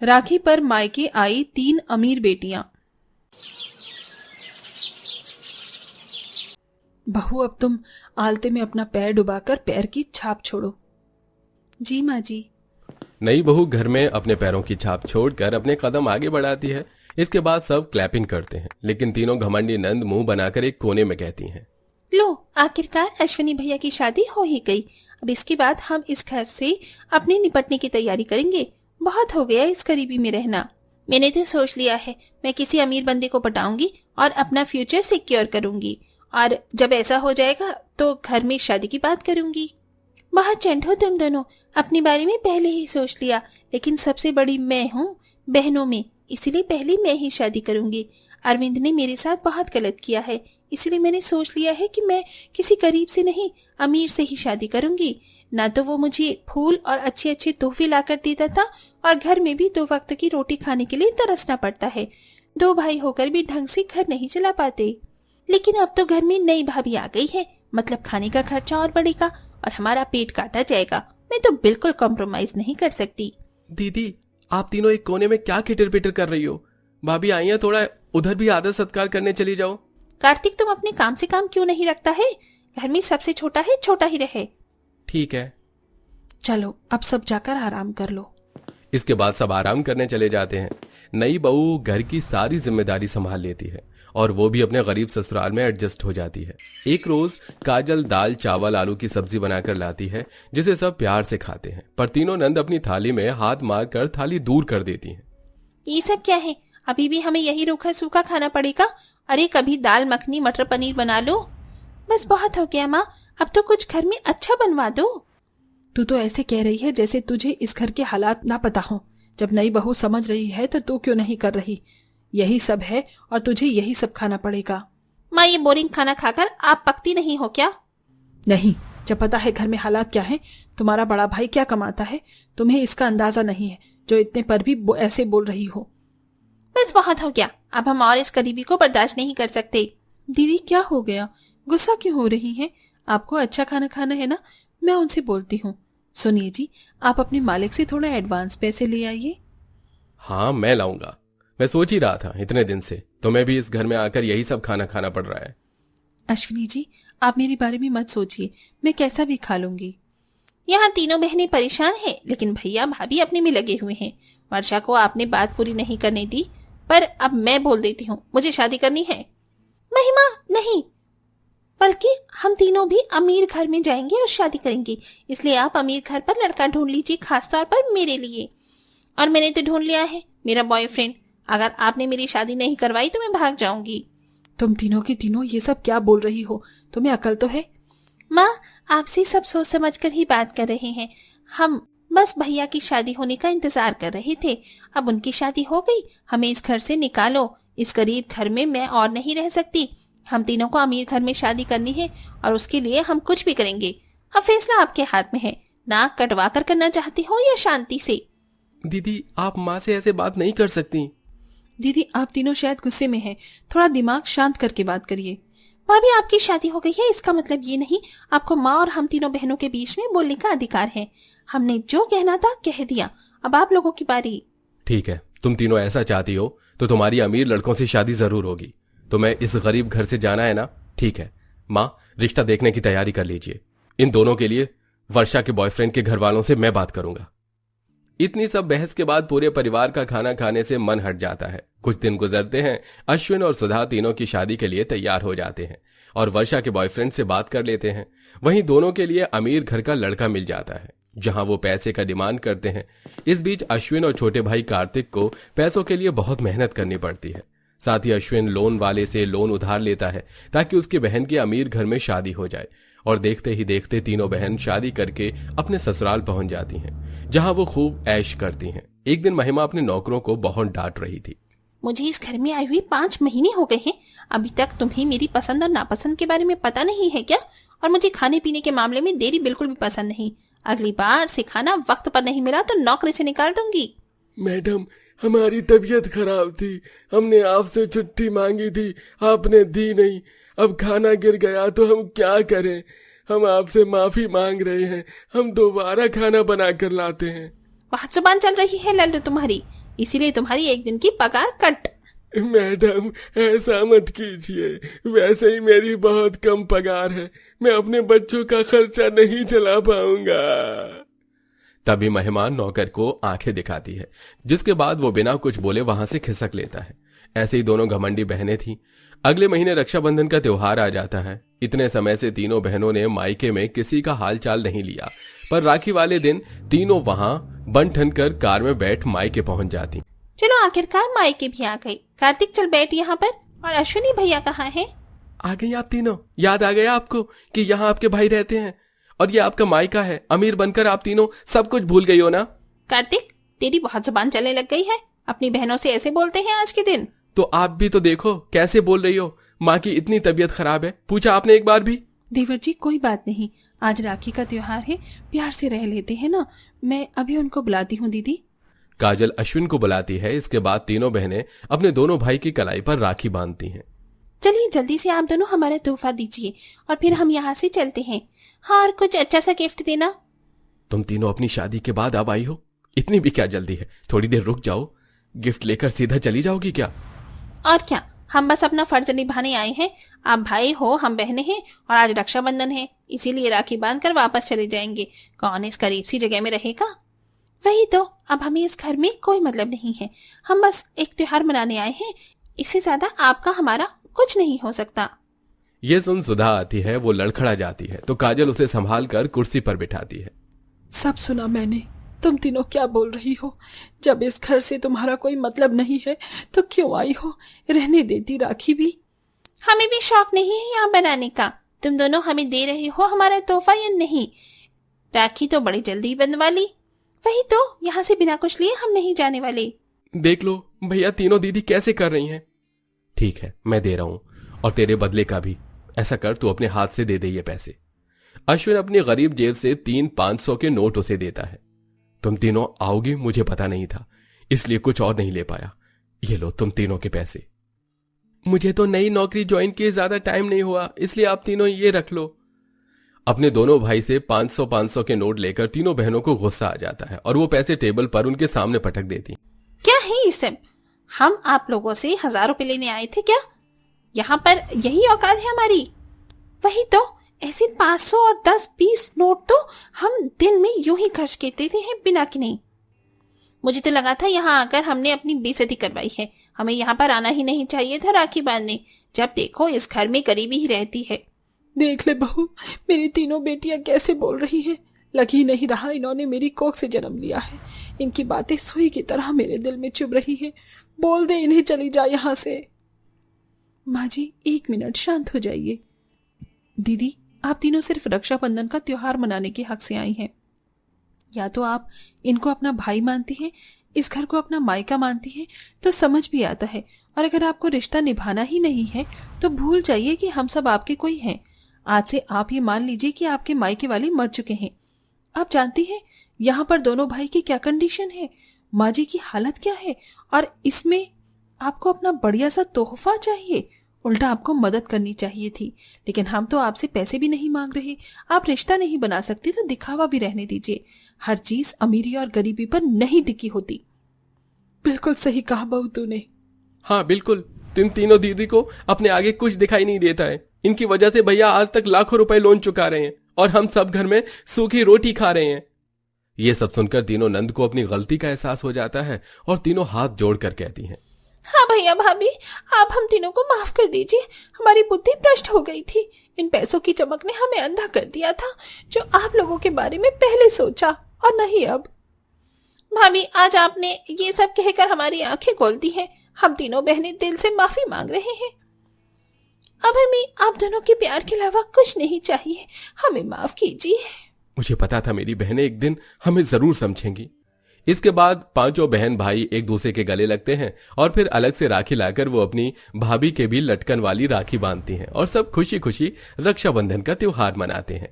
राखी पर मायके आई 3 अमीर बेटियां। बहू, अब तुम आलते में अपना पैर डुबाकर पैर की छाप छोड़ो। जी माँ जी। नई बहू घर में अपने पैरों की छाप छोड़कर अपने कदम आगे बढ़ाती है। इसके बाद सब क्लैपिंग करते हैं, लेकिन तीनों घमंडी नंद मुंह बनाकर एक कोने में कहती हैं, लो, आखिरकार अश्विनी भैया की शादी हो ही गई। अब इसके बाद हम इस घर से अपने निपटने की तैयारी करेंगे। बहुत हो गया इस गरीबी में रहना। मैंने तो सोच लिया है, मैं किसी अमीर बंदे को पटाऊंगी और अपना फ्यूचर सिक्योर करूंगी, और जब ऐसा हो जाएगा तो घर में शादी की बात करूंगी। बहुत चंट हो तुम दोनों, अपने बारे में पहले ही सोच लिया, लेकिन सबसे बड़ी मैं हूँ बहनों में, इसीलिए पहले मैं ही शादी करूंगी। अरविंद ने मेरे साथ बहुत गलत किया है, इसलिए मैंने सोच लिया है कि मैं किसी गरीब से नहीं, अमीर से ही शादी करूंगी। ना तो वो मुझे फूल और अच्छे अच्छे तोहफे लाकर देता था, और घर में भी 2 वक्त की रोटी खाने के लिए तरसना पड़ता है। 2 भाई होकर भी ढंग से घर नहीं चला पाते। लेकिन अब तो घर में नई भाभी आ गई है, मतलब खाने का खर्चा और बढ़ेगा और हमारा पेट काटा जाएगा। मैं तो बिल्कुल कॉम्प्रोमाइज नहीं कर सकती। दीदी, आप तीनों एक कोने में क्या किटर पिटर कर रही हो? भाभी आई हैं, थोड़ा उधर भी आदर सत्कार करने चली जाओ। कार्तिक, तुम अपने काम से काम क्यों नहीं रखता है? घर में सबसे छोटा है, छोटा ही रहे। ठीक है, चलो अब सब जाकर आराम कर लो। इसके बाद सब आराम करने चले जाते हैं। नई बहू घर की सारी जिम्मेदारी संभाल लेती है और वो भी अपने गरीब ससुराल में एडजस्ट हो जाती है। एक रोज काजल दाल चावल आलू की सब्जी बनाकर लाती है, जिसे सब प्यार से खाते हैं, पर तीनों नंद अपनी थाली में हाथ मारकर थाली दूर कर देती हैं। ये सब क्या है? अभी भी हमें यही रूखा सूखा खाना पड़ेगा? अरे कभी दाल मखनी मटर पनीर बना लो। बस बहुत हो गया माँ, अब तो कुछ घर में अच्छा बनवा दो। तू तो ऐसे कह रही है जैसे तुझे इस घर के हालात ना पता हो। जब नई बहू समझ रही है तो तू क्यों नहीं कर रही? यही सब है और तुझे यही सब खाना पड़ेगा। माँ, ये बोरिंग खाना खाकर आप पकती नहीं हो क्या? नहीं, जब पता है घर में हालात क्या है, तुम्हारा बड़ा भाई क्या कमाता है, तुम्हें इसका अंदाजा नहीं है, जो इतने पर भी ऐसे बोल रही हो। बस बहुत हो गया, अब हम और इस गरीबी को बर्दाश्त नहीं कर सकते। दीदी, क्या हो गया? गुस्सा क्यों हो रही हैं? आपको अच्छा खाना खाना है ना, मैं उनसे बोलती हूँ। सुनिए जी, आप अपने मालिक से थोड़ा एडवांस पैसे ले आइए। हाँ, मैं लाऊंगा। मैं सोच ही रहा था इतने दिन से तुम्हें भी इस घर में आकर यही सब खाना खाना पड़ रहा है। अश्विनी जी, आप मेरे बारे में मत सोचिए, मैं कैसा भी खा लूंगी। यहाँ तीनों बहनें परेशान हैं, लेकिन भैया भाभी अपने में लगे हुए हैं। वर्षा को आपने बात पूरी नहीं करने दी, पर अब मैं बोल देती हूँ, मुझे शादी करनी है। महिमा, नहीं, बल्कि हम तीनों भी अमीर घर में जाएंगे और शादी करेंगे, इसलिए आप अमीर घर पर लड़का ढूंढ लीजिए, खासतौर पर मेरे लिए। और मैंने तो ढूंढ लिया है, मेरा बॉयफ्रेंड। अगर आपने मेरी शादी नहीं करवाई तो मैं भाग जाऊंगी। तुम तीनों की तीनों ये सब क्या बोल रही हो? तुम्हें अकल तो है? माँ, आपसे सब सोच समझ कर ही बात कर रहे हैं। हम बस भैया की शादी होने का इंतजार कर रहे थे। अब उनकी शादी हो गई, हमें इस घर से निकालो। इस गरीब घर में मैं और नहीं रह सकती। हम तीनों को अमीर घर में शादी करनी है और उसके लिए हम कुछ भी करेंगे। अब फैसला आपके हाथ में है, नाक कटवा कर करना चाहती हो या शांति से? दीदी, आप माँ से ऐसे बात नहीं कर सकती। दीदी, आप तीनों शायद गुस्से में हैं, थोड़ा दिमाग शांत करके बात करिए। भाभी, आपकी शादी हो गई है, इसका मतलब ये नहीं आपको माँ और हम तीनों बहनों के बीच में बोलने का अधिकार है। हमने जो कहना था कह दिया, अब आप लोगों की बारी। ठीक है, तुम तीनों ऐसा चाहती हो तो तुम्हारी अमीर लड़कों से शादी जरूर होगी। तुम्हें इस गरीब घर से जाना है ना? ठीक है माँ, रिश्ता देखने की तैयारी कर लीजिए। इन दोनों के लिए वर्षा के बॉयफ्रेंड के घर वालों से मैं बात करूंगा। इतनी सब बहस के बाद पूरे परिवार का खाना खाने से मन हट जाता है। कुछ दिन गुजरते हैं, अश्विन और सुधा तीनों की शादी के लिए तैयार हो जाते हैं और वर्षा के बॉयफ्रेंड से बात कर लेते हैं। वहीं दोनों के लिए अमीर घर का लड़का मिल जाता है, जहां वो पैसे का डिमांड करते हैं। इस बीच अश्विन और छोटे भाई कार्तिक को पैसों के लिए बहुत मेहनत करनी पड़ती है। साथ ही अश्विन लोन वाले से लोन उधार लेता है ताकि उसकी बहन की अमीर घर में शादी हो जाए। और देखते ही देखते तीनों बहन शादी करके अपने ससुराल पहुंच जाती हैं, जहां वो खूब ऐश करती हैं। एक दिन महिमा अपने नौकरों को बहुत डांट रही थी। मुझे इस घर में आई हुई 5 महीने हो गए हैं, अभी तक तुम्हें मेरी पसंद और नापसंद के बारे में पता नहीं है क्या? और मुझे खाने पीने के मामले में देरी बिल्कुल भी पसंद नहीं। अगली बार से खाना वक्त पर नहीं मिला तो नौकरी से निकाल दूंगी। मैडम, हमारी तबीयत खराब थी, हमने आपसे छुट्टी मांगी थी, आपने दी नहीं। अब खाना गिर गया तो हम क्या करें? हम आपसे माफी मांग रहे हैं, हम दोबारा खाना बना कर लाते हैं। बहुत जुबान चल रही है लल्लू तुम्हारी। इसीलिए तुम्हारी एक दिन की पगार कट। मैडम ऐसा मत कीजिए, वैसे ही मेरी बहुत कम पगार है, मैं अपने बच्चों का खर्चा नहीं चला पाऊंगा। तभी मेहमान नौकर को आंखें दिखाती है, जिसके बाद वो बिना कुछ बोले वहां से खिसक लेता है। ऐसे ही दोनों घमंडी बहनें थीं। अगले महीने रक्षाबंधन का त्योहार आ जाता है। इतने समय से तीनों बहनों ने मायके में किसी का हाल चाल नहीं लिया, पर राखी वाले दिन तीनों वहां बन ठन कर कार में बैठ मायके पहुंच जाती। चलो आखिरकार मायके भी आ गई। कार्तिक चल बैठ यहाँ पर। और अश्विनी भैया कहाँ है? आ गई आप तीनों? याद आ गया आपको कि यहाँ आपके भाई रहते हैं और ये आपका मायका है। अमीर बनकर आप तीनों सब कुछ भूल गई हो ना? कार्तिक, तेरी बहुत जुबान चलने लग गई है। अपनी बहनों से ऐसे बोलते हैं आज के दिन? तो आप भी तो देखो कैसे बोल रही हो। माँ की इतनी तबीयत खराब है, पूछा आपने एक बार भी? देवर जी कोई बात नहीं, आज राखी का त्योहार है, प्यार से रह लेते हैं ना। मैं अभी उनको बुलाती हूँ दीदी। काजल अश्विन को बुलाती है। इसके बाद तीनों बहनें अपने दोनों भाई की कलाई पर राखी बांधती हैं। चलिए जल्दी से आप दोनों हमारा तोहफा दीजिए और फिर हम यहाँ से चलते हैं। हाँ, और कुछ अच्छा सा गिफ्ट देना। तुम तीनों अपनी शादी के बाद अब आई हो, इतनी भी क्या जल्दी है? थोड़ी देर रुक जाओ। गिफ्ट लेकर सीधा चली जाओगी क्या? और क्या, हम बस अपना फर्ज निभाने आए हैं। आप भाई हो, हम बहनें हैं, और आज रक्षाबंधन है, इसीलिए राखी बांधकर वापस चले जाएंगे। कौन इस करीब सी जगह में रहेगा? वही तो, अब हमें इस घर में कोई मतलब नहीं है। हम बस एक त्योहार मनाने आए हैं, इससे ज्यादा आपका हमारा कुछ नहीं हो सकता। ये सुन सुधा आती है। वो लड़खड़ा जाती है तो काजल उसे संभाल कर कुर्सी पर बिठाती है। सब सुना मैंने, तुम तीनों क्या बोल रही हो? जब इस घर से तुम्हारा कोई मतलब नहीं है तो क्यों आई हो? रहने देती राखी भी। हमें भी शौक नहीं है यहाँ बनाने का। तुम दोनों हमें दे रहे हो हमारा तोहफा या नहीं? राखी तो बड़ी जल्दी बंधवा ली। वही तो, यहाँ से बिना कुछ लिए हम नहीं जाने वाले। देख लो भैया तीनों दीदी कैसे कर रही हैं। ठीक है, मैं दे रहा हूं, और तेरे बदले का भी। ऐसा कर, तू अपने हाथ से दे दे ये पैसे। अश्विन अपनी गरीब जेब से 3 500 के नोट उसे देता है। तुम तीनों आओगी मुझे पता नहीं था, इसलिए कुछ और नहीं ले पाया। ये लो तुम तीनों के पैसे। मुझे तो नई नौकरी ज्वाइन किए ज्यादा टाइम नहीं हुआ, इसलिए आप तीनों ये रख लो। अपने दोनों भाई से 500 के नोट लेकर तीनों बहनों को गुस्सा आ जाता है और वो पैसे टेबल पर उनके सामने पटक देती। क्या है ये सब? हम आप लोगों से 1000 रुपए लेने आए थे क्या? यहाँ पर यही औकात है हमारी? वही तो, ऐसे 500 और 10-20 नोट तो हम दिन में यूं ही खर्च कर देते हैं बिना कि नहीं। मुझे तो लगा था यहाँ आकर हमने अपनी बेइज्जती करवाई है। हमें यहाँ पर आना ही नहीं चाहिए था राखी बांधने। जब देखो इस घर में गरीबी ही रहती है। देख ले बहू, मेरी तीनों बेटियां कैसे बोल रही हैं। लग ही नहीं रहा इन्होंने मेरी कोख से जन्म लिया है। इनकी बातें सुई की तरह मेरे दिल में चुभ रही है। बोल दे इन्हें चली जा यहाँ से। माँ जी 1 मिनट शांत हो जाइए। दीदी, आप तीनों सिर्फ रक्षाबंधन का त्योहार मनाने के हक से आई हैं। या तो आप इनको अपना भाई मानती हैं, इस घर को अपना मायका मानती हैं, तो समझ भी आता है। और अगर आपको रिश्ता निभाना ही नहीं है तो भूल जाइए कि हम सब आपके कोई हैं। आज से आप ये मान लीजिए कि आपके मायके वाले मर चुके हैं। आप जानती हैं यहाँ पर दोनों भाई की क्या कंडीशन है, माँ जी की हालत क्या है, और इसमें आपको अपना बढ़िया सा तोहफा चाहिए। उल्टा आपको मदद करनी चाहिए थी, लेकिन हम तो आपसे पैसे भी नहीं मांग रहे। आप रिश्ता नहीं बना सकती तो दिखावा भी रहने दीजिए। हर चीज अमीरी और गरीबी पर नहीं टिकी होती। बिल्कुल सही कहा बहू तूने। हाँ बिल्कुल, तुम तीनों दीदी को अपने आगे कुछ दिखाई नहीं देता है। इनकी वजह से भैया आज तक लाखों रुपए लोन चुका रहे हैं और हम सब घर में सूखी रोटी खा रहे हैं। ये सब सुनकर तीनों नंद को अपनी गलती का एहसास हो जाता है और तीनों हाथ जोड़कर कहती हैं, हाँ भैया भाभी, आप हम तीनों को माफ कर दीजिए। हमारी बुद्धि भ्रष्ट हो गई थी। इन पैसों की चमक ने हमें अंधा कर दिया था, जो आप लोगों के बारे में पहले सोचा और नहीं अब। भाभी, आज आपने ये सब कहकर हमारी आंखें खोल दी हैं। हम तीनों बहनें दिल से माफी मांग रहे हैं। अब हमें आप दोनों के प्यार के अलावा कुछ नहीं चाहिए। हमें माफ कीजिए। मुझे पता था मेरी बहनें एक दिन हमें जरूर समझेंगी। इसके बाद पांचों बहन भाई एक दूसरे के गले लगते हैं और फिर अलग से राखी लाकर वो अपनी भाभी के भी लटकन वाली राखी बांधती हैं और सब खुशी खुशी रक्षाबंधन का त्योहार मनाते हैं।